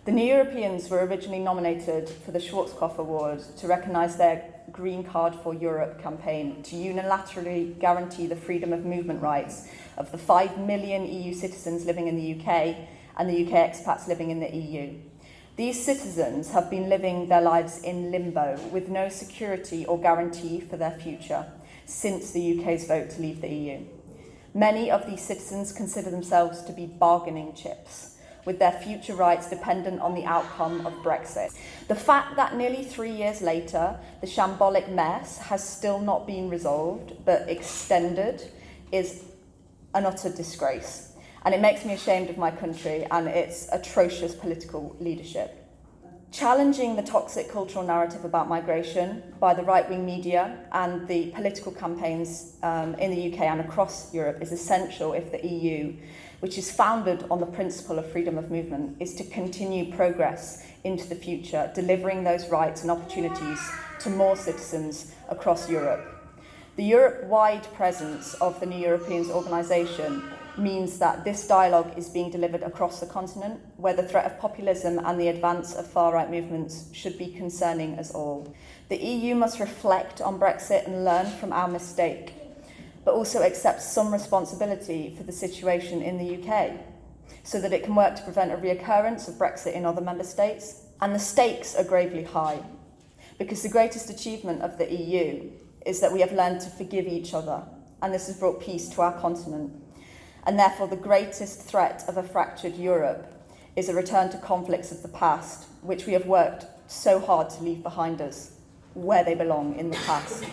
The New Europeans were originally nominated for the Schwarzkopf Award to recognise their Green Card for Europe campaign to unilaterally guarantee the freedom of movement rights of the 5 million EU citizens living in the UK and the UK expats living in the EU. These citizens have been living their lives in limbo with no security or guarantee for their future since the UK's vote to leave the EU. Many of these citizens consider themselves to be bargaining chips, with their future rights dependent on the outcome of Brexit. The fact that nearly 3 years later, the shambolic mess has still not been resolved, but extended, is an utter disgrace. And it makes me ashamed of my country and its atrocious political leadership. Challenging the toxic cultural narrative about migration by the right-wing media and the political campaigns in the UK and across Europe is essential if the EU, which is founded on the principle of freedom of movement, is to continue progress into the future, delivering those rights and opportunities to more citizens across Europe. The Europe-wide presence of the New Europeans organisation means that this dialogue is being delivered across the continent, where the threat of populism and the advance of far-right movements should be concerning us all. The EU must reflect on Brexit and learn from our mistake, but also accept some responsibility for the situation in the UK, so that it can work to prevent a reoccurrence of Brexit in other member states. And the stakes are gravely high, because the greatest achievement of the EU is that we have learned to forgive each other, and this has brought peace to our continent. And therefore the greatest threat of a fractured Europe is a return to conflicts of the past, which we have worked so hard to leave behind us, where they belong in the past.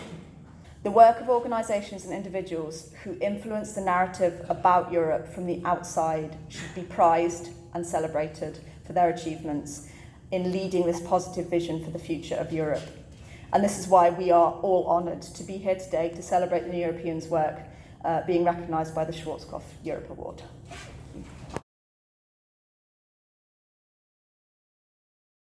The work of organisations and individuals who influence the narrative about Europe from the outside should be prized and celebrated for their achievements in leading this positive vision for the future of Europe. And this is why we are all honoured to be here today to celebrate the New Europeans' work being recognised by the Schwarzkopf Europe Award.